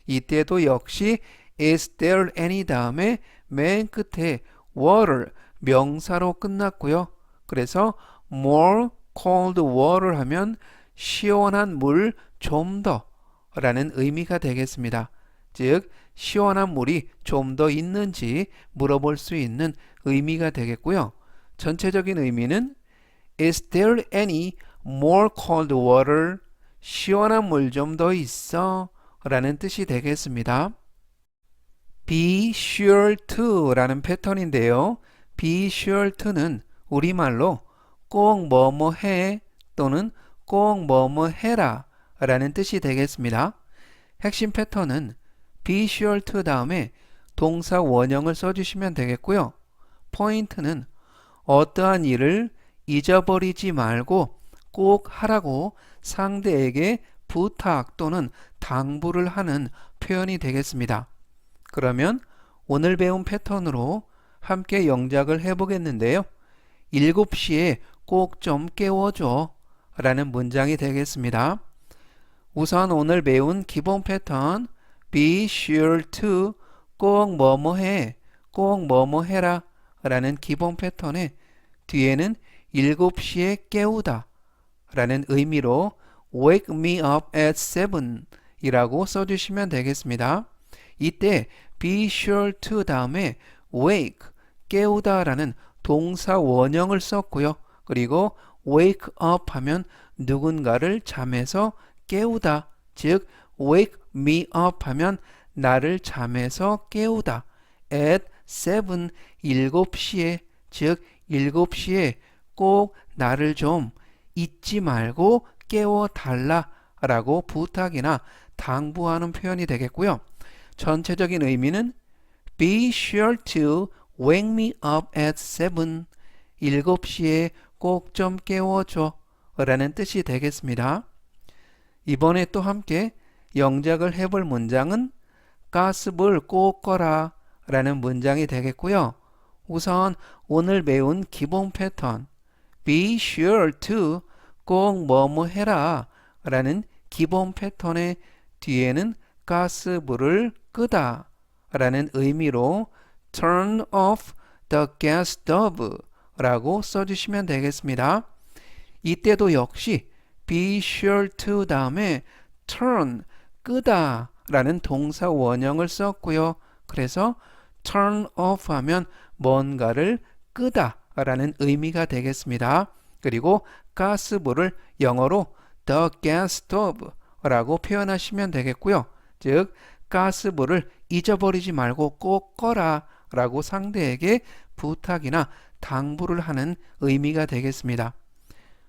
이때도 역시 is there any 다음에 맨 끝에 water 명사로 끝났고요. 그래서 more cold water 하면 시원한 물 좀 더 라는 의미가 되겠습니다. 즉 시원한 물이 좀 더 있는지 물어볼 수 있는 의미가 되겠고요. 전체적인 의미는 is there any more cold water? 시원한 물 좀 더 있어? 라는 뜻이 되겠습니다. be sure to 라는 패턴인데요. be sure to는 우리말로 꼭 뭐뭐 해 또는 꼭 뭐뭐 해라 라는 뜻이 되겠습니다. 핵심 패턴은 be sure to 다음에 동사 원형을 써주시면 되겠고요. 포인트는 어떠한 일을 잊어버리지 말고 꼭 하라고 상대에게 부탁 또는 당부를 하는 표현이 되겠습니다. 그러면 오늘 배운 패턴으로 함께 영작을 해보겠는데요. 7시에 꼭 좀 깨워줘 라는 문장이 되겠습니다. 우선 오늘 배운 기본 패턴 be sure to 꼭 뭐뭐 해, 꼭 뭐뭐 해라 라는 기본 패턴의 뒤에는 7시에 깨우다 라는 의미로 wake me up at 7 이라고 써주시면 되겠습니다. 이때 be sure to 다음에 wake, 깨우다 라는 동사 원형을 썼고요. 그리고 wake up 하면 누군가를 잠에서 깨우다, 즉 wake me up 하면 나를 잠에서 깨우다. at 7, 7시에, 즉 7시에 꼭 나를 좀 잊지 말고 깨워달라 라고 부탁이나 당부하는 표현이 되겠고요. 전체적인 의미는 Be sure to wake me up at 7. 7시에 꼭 좀 깨워줘 라는 뜻이 되겠습니다. 이번에 또 함께 영작을 해볼 문장은 가스불 꼭 꺼라 라는 문장이 되겠고요. 우선 오늘 배운 기본 패턴 Be sure to 꼭 뭐뭐 해라 라는 기본 패턴의 뒤에는 가스불을 끄다 라는 의미로 turn off the gas stove 라고 써주시면 되겠습니다. 이때도 역시 be sure to 다음에 turn 끄다 라는 동사 원형을 썼고요. 그래서 turn off 하면 뭔가를 끄다 라는 의미가 되겠습니다. 그리고 가스불을 영어로 the gas stove 라고 표현하시면 되겠고요. 즉 가스불을 잊어버리지 말고 꼭 꺼라 라고 상대에게 부탁이나 당부를 하는 의미가 되겠습니다.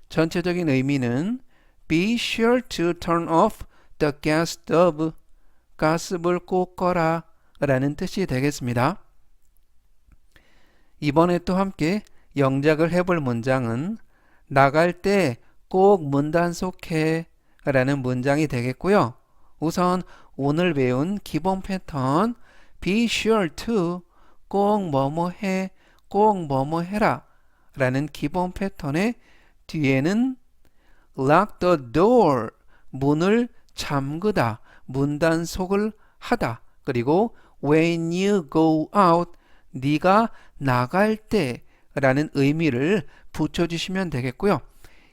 전체적인 의미는 Be sure to turn off the gas stove. 가스불 꼭 꺼라 라는 뜻이 되겠습니다. 이번에 또 함께 영작을 해볼 문장은 나갈 때 꼭 문 단속해 라는 문장이 되겠고요. 우선 오늘 배운 기본 패턴 Be sure to 꼭 뭐뭐 해, 꼭 뭐뭐 해라 라는 기본 패턴의 뒤에는 lock the door 문을 잠그다, 문 단속을 하다. 그리고 when you go out 네가 나갈 때 라는 의미를 붙여주시면 되겠고요.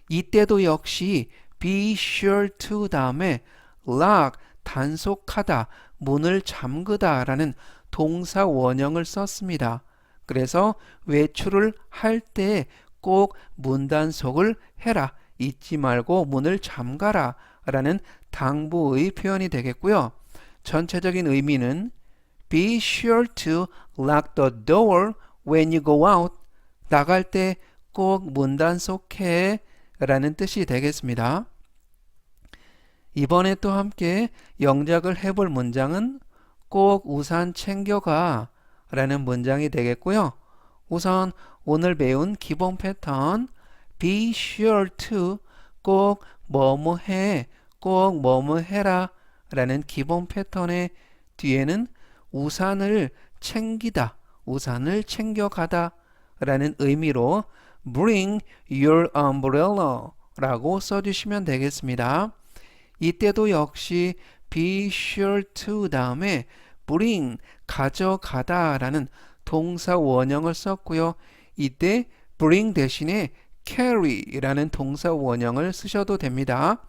이때도 역시 be sure to 다음에 lock 단속하다, 문을 잠그다 라는 동사 원형을 썼습니다. 그래서 외출을 할 때 꼭 문 단속을 해라, 잊지 말고 문을 잠가라 라는 당부의 표현이 되겠고요. 전체적인 의미는 Be sure to lock the door when you go out. 나갈 때 꼭 문 단속해 라는 뜻이 되겠습니다. 이번에 또 함께 영작을 해볼 문장은 꼭 우산 챙겨가 라는 문장이 되겠고요. 우선 오늘 배운 기본 패턴 Be sure to 꼭 뭐뭐 해, 꼭 뭐뭐 해라 라는 기본 패턴의 뒤에는 우산을 챙기다, 우산을 챙겨가다 라는 의미로 Bring your umbrella 라고 써주시면 되겠습니다. 이때도 역시 be sure to 다음에 bring 가져가다 라는 동사 원형을 썼고요. 이때 bring 대신에 carry 라는 동사 원형을 쓰셔도 됩니다.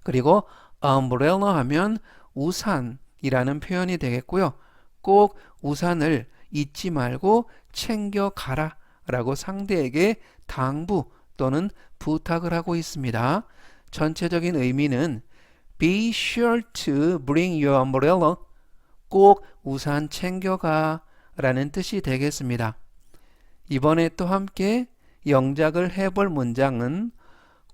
그리고 umbrella 하면 우산이라는 표현이 되겠고요. 꼭 우산을 잊지 말고 챙겨가라 라고 상대에게 당부 또는 부탁을 하고 있습니다. 전체적인 의미는 Be sure to bring your umbrella. 꼭 우산 챙겨가 라는 뜻이 되겠습니다. 이번에 또 함께 영작을 해볼 문장은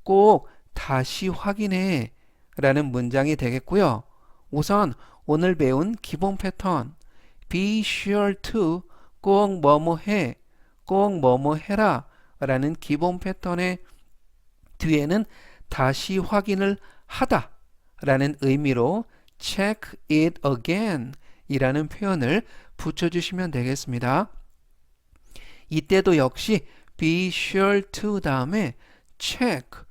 꼭 다시 확인해 라는 문장이 되겠고요. 우선 오늘 배운 기본 패턴 Be sure to 꼭 뭐뭐 해, 꼭 뭐뭐 해라 라는 기본 패턴의 뒤에는 다시 확인을 하다 라는 의미로 check it again 이라는 표현을 붙여주시면 되겠습니다. 이때도 역시 be sure to 다음에 check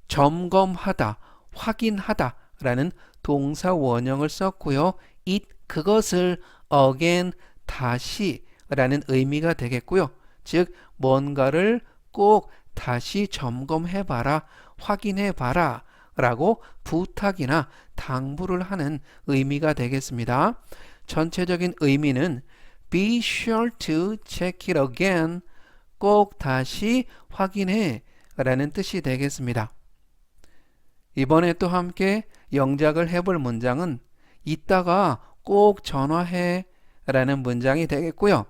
점검하다, 확인하다 라는 동사 원형을 썼고요. it 그것을 again 다시 라는 의미가 되겠고요. 즉 뭔가를 꼭 다시 점검해봐라, 확인해봐라 라고 부탁이나 당부를 하는 의미가 되겠습니다. 전체적인 의미는 Be sure to check it again. 꼭 다시 확인해 라는 뜻이 되겠습니다. 이번에 또 함께 영작을 해볼 문장은 이따가 꼭 전화해 라는 문장이 되겠고요.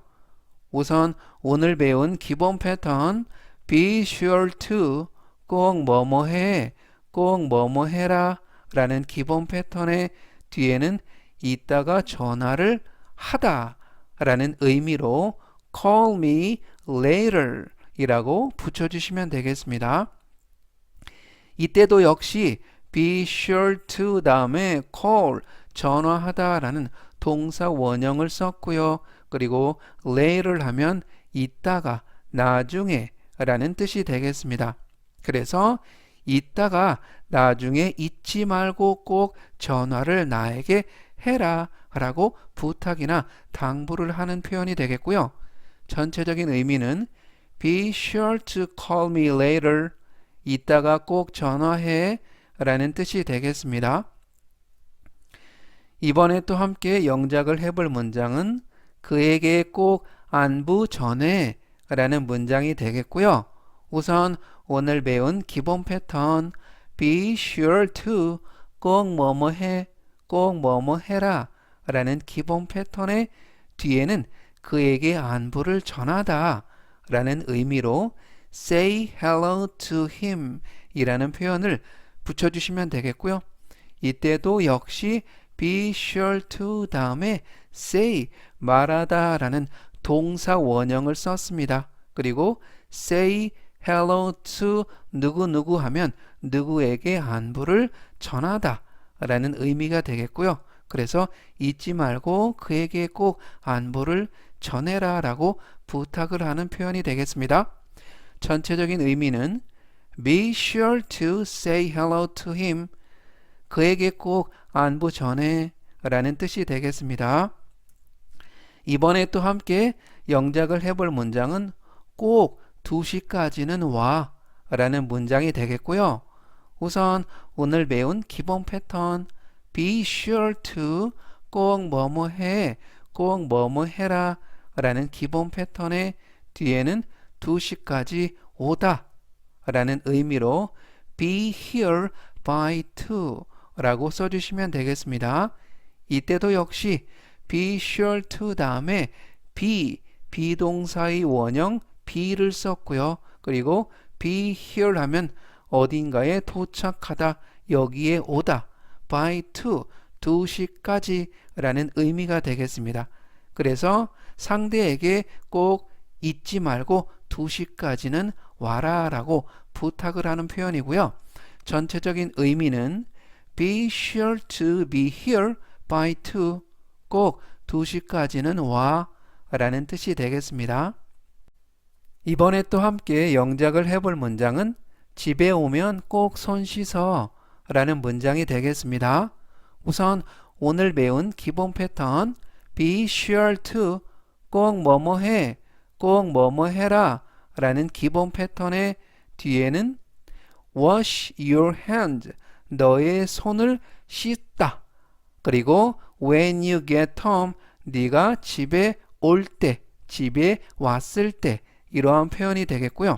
우선 오늘 배운 기본 패턴 Be sure to 꼭 뭐뭐 해, 꼭 뭐뭐 해라 라는 기본 패턴의 뒤에는 이따가 전화를 하다 라는 의미로 call me later 이라고 붙여주시면 되겠습니다. 이때도 역시 be sure to 다음에 call 전화하다 라는 동사 원형을 썼고요. 그리고 later 하면 이따가 나중에 라는 뜻이 되겠습니다. 그래서 이따가 나중에 잊지 말고 꼭 전화를 나에게 해라 라고 부탁이나 당부를 하는 표현이 되겠고요. 전체적인 의미는 be sure to call me later 이따가 꼭 전화해 라는 뜻이 되겠습니다. 이번에 또 함께 영작을 해볼 문장은 그에게 꼭 안부 전해 라는 문장이 되겠고요. 우선 오늘 배운 기본 패턴 be sure to 꼭 뭐뭐 해, 꼭 뭐뭐 해라 라는 기본 패턴의 뒤에는 그에게 안부를 전하다 라는 의미로 say hello to him 이라는 표현을 붙여주시면 되겠고요. 이때도 역시 be sure to 다음에 say 말하다 라는 동사 원형을 썼습니다. 그리고 say hello to 누구누구 하면 누구에게 안부를 전하다 라는 의미가 되겠고요. 그래서 잊지 말고 그에게 꼭 안부를 전해라 라고 부탁을 하는 표현이 되겠습니다. 전체적인 의미는 be sure to say hello to him 그에게 꼭 안부 전해 라는 뜻이 되겠습니다. 이번에 또 함께 영작을 해볼 문장은 꼭 2시까지는 와 라는 문장이 되겠고요. 우선 오늘 배운 기본 패턴 be sure to 꼭 뭐뭐 해, 꼭 뭐뭐 해라 라는 기본 패턴의 뒤에는 2시까지 오다 라는 의미로 be here by 2 라고 써주시면 되겠습니다. 이때도 역시 be sure to 다음에 be, 비동사의 원형 be를 썼고요. 그리고 be here 하면 어딘가에 도착하다, 여기에 오다, by 2시까지 라는 의미가 되겠습니다. 그래서 상대에게 꼭 잊지 말고 2시까지는 와라 라고 부탁을 하는 표현이고요. 전체적인 의미는 be sure to be here by 2 꼭 2시까지는 와 라는 뜻이 되겠습니다. 이번에 또 함께 영작을 해볼 문장은 집에 오면 꼭 손 씻어 라는 문장이 되겠습니다. 우선 오늘 배운 기본 패턴 be sure to 꼭 뭐뭐 해, 꼭 뭐뭐 해라 라는 기본 패턴의 뒤에는 wash your hands 너의 손을 씻다 그리고 when you get home 네가 집에 올 때, 집에 왔을 때 이러한 표현이 되겠고요.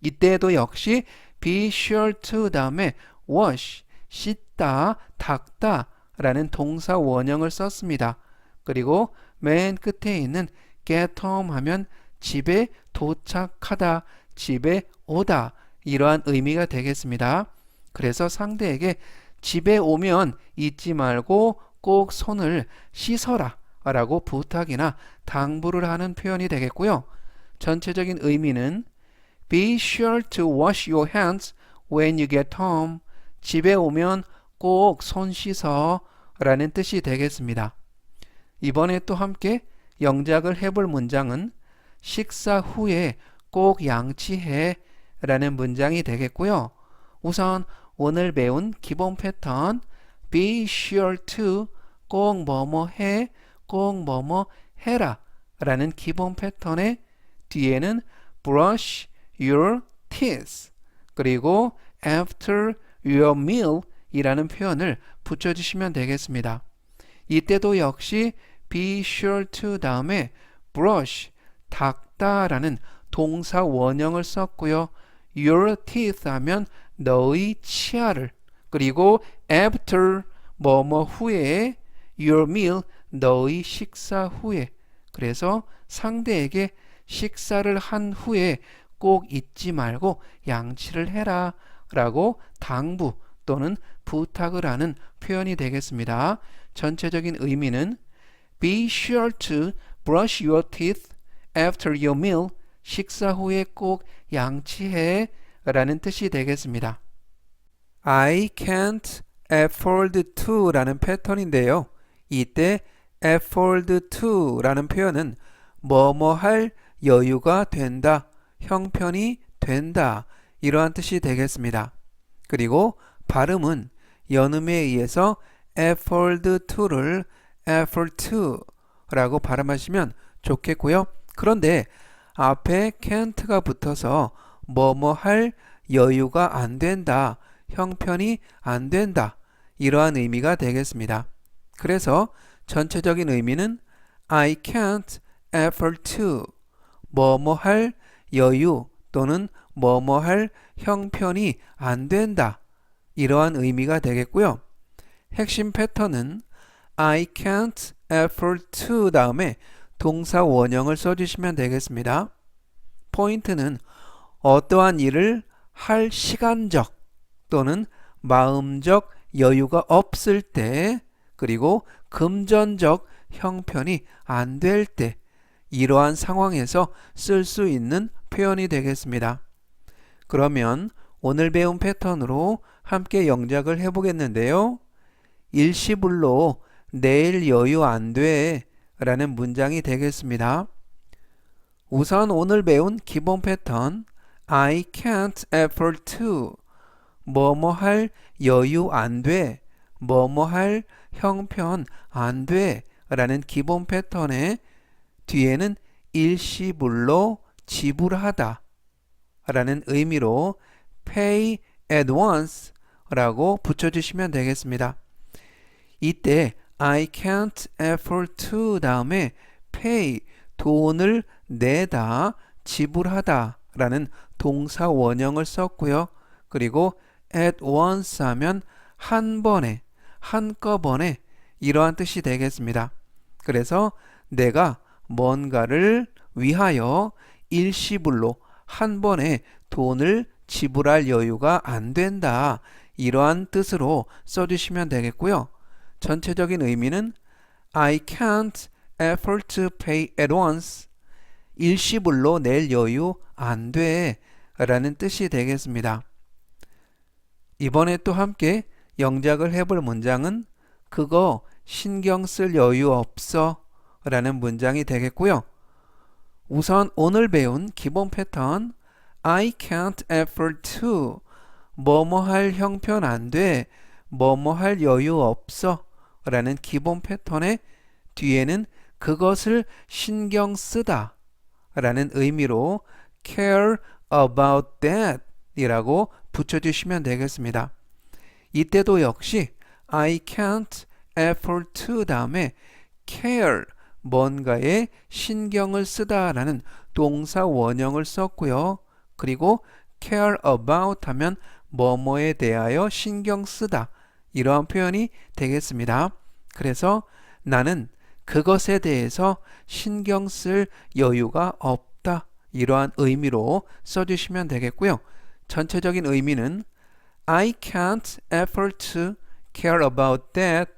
이때도 역시 be sure to 다음에 wash, 씻다, 닦다 라는 동사 원형을 썼습니다. 그리고 맨 끝에 있는 get home 하면 집에 도착하다, 집에 오다 이러한 의미가 되겠습니다. 그래서 상대에게 집에 오면 잊지 말고 꼭 손을 씻어라 라고 부탁이나 당부를 하는 표현이 되겠고요. 전체적인 의미는 be sure to wash your hands when you get home 집에 오면 꼭 손 씻어 라는 뜻이 되겠습니다. 이번에 또 함께 영작을 해볼 문장은 식사 후에 꼭 양치해 라는 문장이 되겠고요. 우선 오늘 배운 기본 패턴 be sure to 꼭 뭐뭐 해, 꼭 뭐뭐 해라 라는 기본 패턴의 뒤에는 brush your teeth 그리고 after your meal 이라는 표현을 붙여주시면 되겠습니다. 이때도 역시 be sure to 다음에 brush, 닦다 라는 동사 원형을 썼고요. your teeth 하면 너의 치아를 그리고 after 뭐뭐 후에 your meal 너의 식사 후에 그래서 상대에게 식사를 한 후에 꼭 잊지 말고 양치를 해라 라고 당부 또는 부탁을 하는 표현이 되겠습니다. 전체적인 의미는 Be sure to brush your teeth after your meal. 식사 후에 꼭 양치해 라는 뜻이 되겠습니다. I can't afford to 라는 패턴인데요. 이때 afford to 라는 표현은 뭐뭐 할 여유가 된다, 형편이 된다 이러한 뜻이 되겠습니다. 그리고 발음은 연음에 의해서 afford to를 afford to 라고 발음하시면 좋겠고요. 그런데 앞에 can't가 붙어서 뭐뭐 할 여유가 안 된다, 형편이 안 된다 이러한 의미가 되겠습니다. 그래서 전체적인 의미는 I can't afford to 뭐뭐 할 여유 또는 뭐뭐 할 형편이 안 된다 이러한 의미가 되겠고요. 핵심 패턴은 I can't afford to 다음에 동사 원형을 써주시면 되겠습니다. 포인트는 어떠한 일을 할 시간적 또는 마음적 여유가 없을 때 그리고 금전적 형편이 안 될 때 이러한 상황에서 쓸 수 있는 표현이 되겠습니다. 그러면 오늘 배운 패턴으로 함께 영작을 해보겠는데요. 일시불로 내일 여유 안 돼 라는 문장이 되겠습니다. 우선 오늘 배운 기본 패턴 I can't afford to 뭐뭐 할 여유 안 돼, 뭐뭐 할 형편 안 돼 라는 기본 패턴의 뒤에는 일시불로 지불하다 라는 의미로 pay at once 라고 붙여주시면 되겠습니다. 이때 I can't afford to 다음에 pay 돈을 내다 지불하다 라는 동사 원형을 썼고요. 그리고 at once 하면 한 번에 한꺼번에 이러한 뜻이 되겠습니다. 그래서 내가 뭔가를 위하여 일시불로 한 번에 돈을 지불할 여유가 안 된다 이러한 뜻으로 써주시면 되겠고요. 전체적인 의미는 I can't afford to pay at once 일시불로 낼 여유 안 돼 라는 뜻이 되겠습니다. 이번에 또 함께 영작을 해볼 문장은 그거 신경 쓸 여유 없어 라는 문장이 되겠고요. 우선 오늘 배운 기본 패턴 I can't afford to 뭐뭐 할 형편 안 돼, 뭐뭐 할 여유 없어 라는 기본 패턴의 뒤에는 그것을 신경 쓰다 라는 의미로 care about that 이라고 붙여주시면 되겠습니다. 이때도 역시 I can't afford to 다음에 care 뭔가에 신경을 쓰다 라는 동사 원형을 썼고요. 그리고 care about 하면 뭐뭐에 대하여 신경 쓰다 이러한 표현이 되겠습니다. 그래서 나는 그것에 대해서 신경 쓸 여유가 없다 이러한 의미로 써주시면 되겠고요. 전체적인 의미는 I can't afford to care about that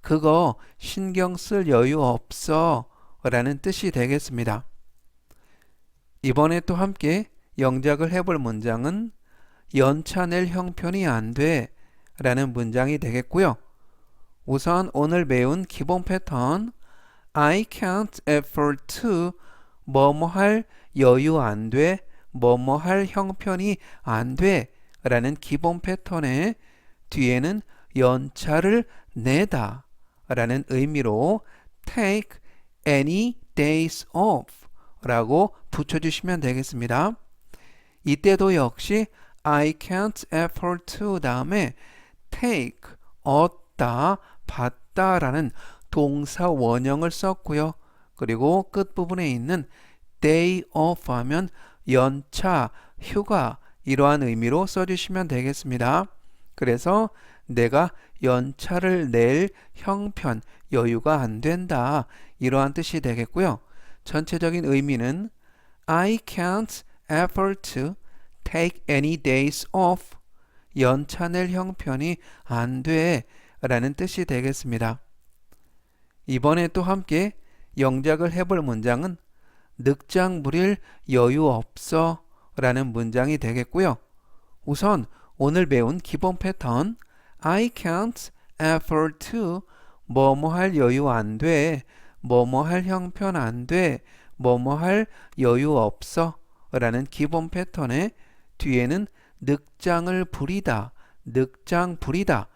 그거 신경 쓸 여유 없어 라는 뜻이 되겠습니다. 이번에 또 함께 영작을 해볼 문장은 연차 낼 형편이 안 돼 라는 문장이 되겠고요. 우선 오늘 배운 기본 패턴 I can't afford to 뭐뭐 할 여유 안 돼, 뭐뭐 할 형편이 안 돼 라는 기본 패턴의 뒤에는 연차를 내다 라는 의미로 take any days off 라고 붙여주시면 되겠습니다. 이때도 역시 I can't afford to 다음에 take, 얻다, 받다 라는 동사 원형을 썼고요. 그리고 끝부분에 있는 day off 하면 연차, 휴가 이러한 의미로 써주시면 되겠습니다. 그래서 내가 연차를 낼 형편, 여유가 안 된다 이러한 뜻이 되겠고요. 전체적인 의미는 I can't effort to take any days off. 연차 낼 형편이 안 돼 라는 뜻이 되겠습니다. 이번에 또 함께 영작을 해볼 문장은 늑장 부릴 여유 없어 라는 문장이 되겠고요. 우선 오늘 배운 기본 패턴 I can't afford to 뭐뭐 할 여유 안 돼, 뭐뭐 할 형편 안 돼, 뭐뭐 할 여유 없어 라는 기본 패턴의 뒤에는 늑장을 부리다, 늑장 부리다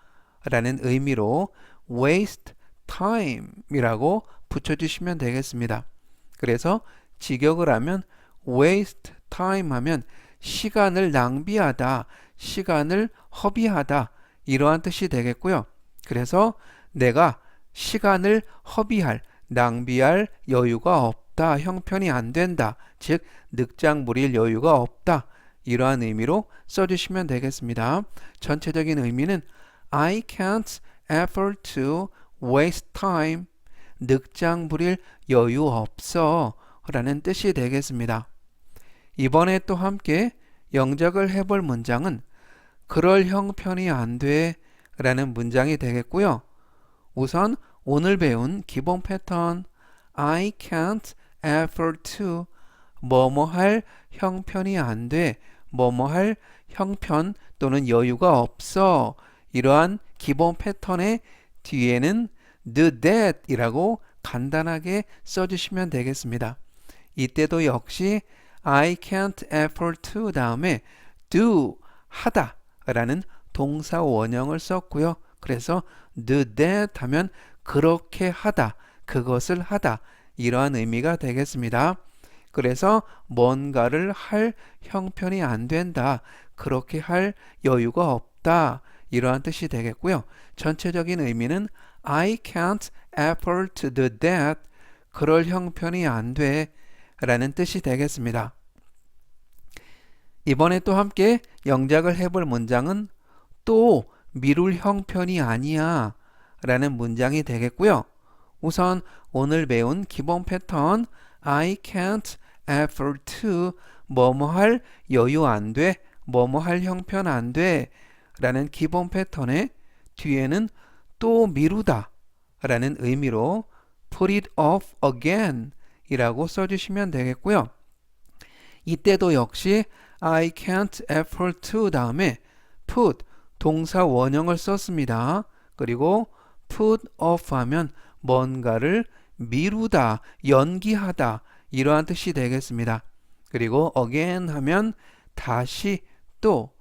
라는 의미로 waste time 이라고 붙여주시면 되겠습니다. 그래서 직역을 하면 waste time 하면 시간을 낭비하다, 시간을 허비하다 이러한 뜻이 되겠고요. 그래서 내가 시간을 허비할, 낭비할 여유가 없다, 형편이 안 된다, 즉 늑장 부릴 여유가 없다 이러한 의미로 써주시면 되겠습니다. 전체적인 의미는 I can't afford to waste time. 늑장 부릴 여유 없어 라는 뜻이 되겠습니다. 이번에 또 함께 영작을 해볼 문장은 그럴 형편이 안 돼 라는 문장이 되겠고요. 우선 오늘 배운 기본 패턴 I can't afford to 뭐뭐 할 형편이 안 돼, 뭐뭐 할 형편 또는 여유가 없어 이러한 기본 패턴의 뒤에는 do that 이라고 간단하게 써주시면 되겠습니다. 이때도 역시 I can't afford to 다음에 do 하다 라는 동사 원형을 썼고요. 그래서 do that 하면 그렇게 하다, 그것을 하다 이러한 의미가 되겠습니다. 그래서 뭔가를 할 형편이 안 된다, 그렇게 할 여유가 없다 이러한 뜻이 되겠고요. 전체적인 의미는 I can't afford to do that. 그럴 형편이 안 돼 라는 뜻이 되겠습니다. 이번에 또 함께 영작을 해볼 문장은 또 미룰 형편이 아니야 라는 문장이 되겠고요. 우선 오늘 배운 기본 패턴 I can't afford to 뭐뭐 할 여유 안 돼, 뭐뭐 할 형편 안 돼 라는 기본 패턴의 뒤에는 또 미루다 라는 의미로 put it off again 이라고 써주시면 되겠고요. 이때도 역시 I can't afford to 다음에 put 동사 원형을 썼습니다. 그리고 put off 하면 뭔가를 미루다, 연기하다 이러한 뜻이 되겠습니다. 그리고 again 하면 다시 또,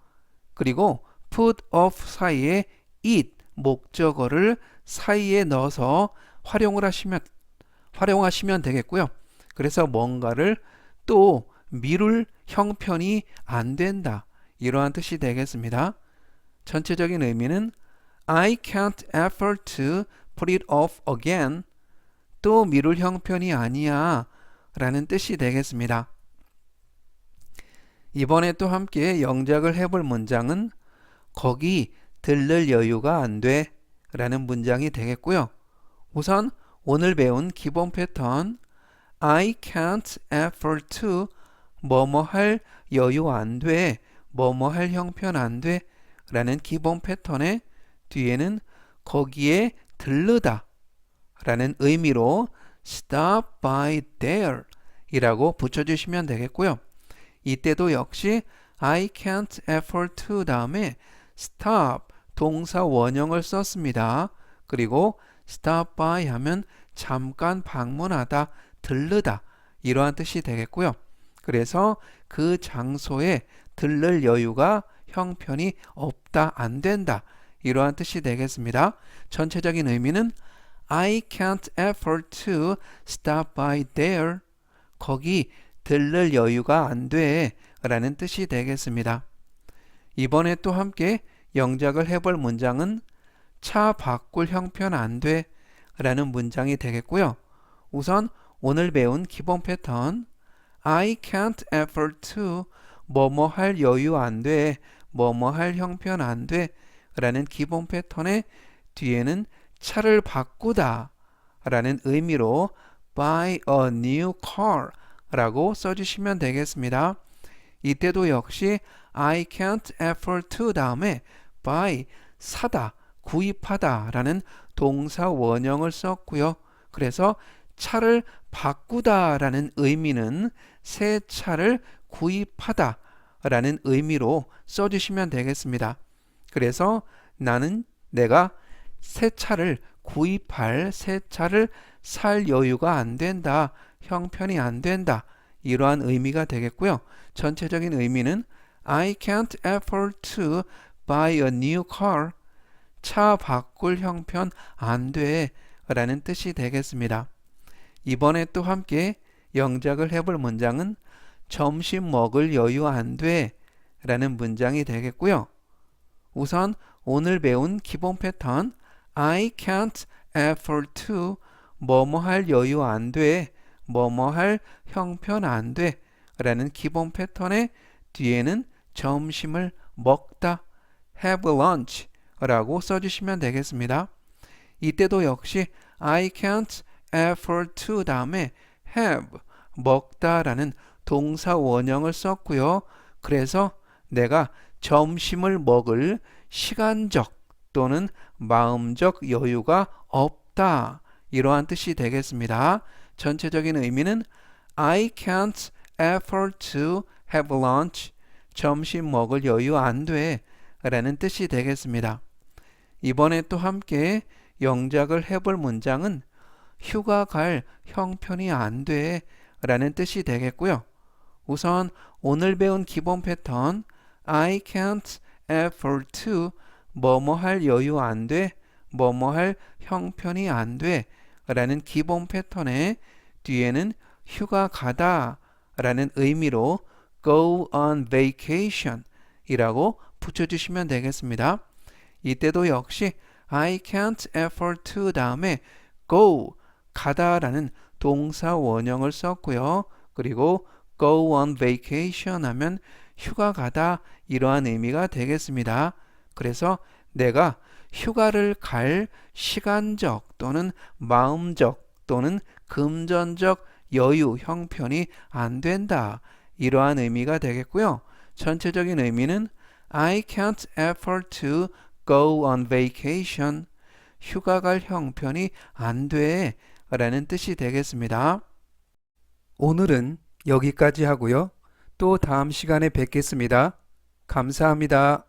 그리고 put off 사이에 it 목적어를 사이에 넣어서 활용하시면 되겠고요. 그래서 뭔가를 또 미룰 형편이 안 된다 이러한 뜻이 되겠습니다. 전체적인 의미는 I can't afford to put it off again. 또 미룰 형편이 아니야 라는 뜻이 되겠습니다. 이번에 또 함께 영작을 해볼 문장은 거기 들를 여유가 안 돼 라는 문장이 되겠고요. 우선 오늘 배운 기본 패턴 I can't afford to 뭐뭐 할 여유 안 돼, 뭐뭐 할 형편 안 돼 라는 기본 패턴의 뒤에는 거기에 들르다 라는 의미로 stop by there 이라고 붙여주시면 되겠고요. 이때도 역시 I can't afford to 다음에 stop 동사 원형을 썼습니다. 그리고 stop by 하면 잠깐 방문하다, 들르다 이러한 뜻이 되겠고요. 그래서 그 장소에 들를 여유가 형편이 없다, 안 된다 이러한 뜻이 되겠습니다. 전체적인 의미는 I can't afford to stop by there. 거기 들를 여유가 안 돼 라는 뜻이 되겠습니다. 이번에 또 함께 영작을 해볼 문장은 차 바꿀 형편 안 돼 라는 문장이 되겠고요. 우선 오늘 배운 기본 패턴 I can't afford to 뭐뭐 할 여유 안 돼, 뭐뭐 할 형편 안 돼 라는 기본 패턴의 뒤에는 차를 바꾸다 라는 의미로 buy a new car 라고 써주시면 되겠습니다. 이때도 역시 I can't afford to 다음에 buy, 사다, 구입하다 라는 동사 원형을 썼고요. 그래서 차를 바꾸다 라는 의미는 새 차를 구입하다 라는 의미로 써주시면 되겠습니다. 그래서 내가 새 차를 구입할, 새 차를 살 여유가 안 된다, 형편이 안 된다, 이러한 의미가 되겠고요. 전체적인 의미는 I can't afford to buy a new car. 차 바꿀 형편 안 돼 라는 뜻이 되겠습니다. 이번에 또 함께 영작을 해볼 문장은 점심 먹을 여유 안 돼 라는 문장이 되겠고요. 우선 오늘 배운 기본 패턴 I can't afford to 뭐뭐 할 여유 안 돼, 뭐뭐 할 형편 안 돼 라는 기본 패턴의 뒤에는 점심을 먹다 have lunch 라고 써주시면 되겠습니다. 이때도 역시 I can't afford to 다음에 have 먹다 라는 동사 원형을 썼고요. 그래서 내가 점심을 먹을 시간적 또는 마음적 여유가 없다. 이러한 뜻이 되겠습니다. 전체적인 의미는 I can't afford to have lunch. 점심 먹을 여유 안 돼. 라는 뜻이 되겠습니다. 이번에 또 함께 영작을 해볼 문장은 휴가 갈 형편이 안 돼. 라는 뜻이 되겠고요. 우선 오늘 배운 기본 패턴 I can't afford to 뭐뭐 할 여유 안 돼, 뭐뭐 할 형편이 안 돼 라는 기본 패턴의 뒤에는 휴가 가다 라는 의미로 go on vacation 이라고 붙여주시면 되겠습니다. 이때도 역시 I can't afford to 다음에 go, 가다 라는 동사 원형을 썼고요. 그리고 go on vacation 하면 휴가 가다 이러한 의미가 되겠습니다. 그래서 내가 휴가를 갈 시간적 또는 마음적 또는 금전적 여유, 형편이 안 된다. 이러한 의미가 되겠고요. 전체적인 의미는 I can't afford to go on vacation. 휴가 갈 형편이 안 돼. 라는 뜻이 되겠습니다. 오늘은 여기까지 하고요. 또 다음 시간에 뵙겠습니다. 감사합니다.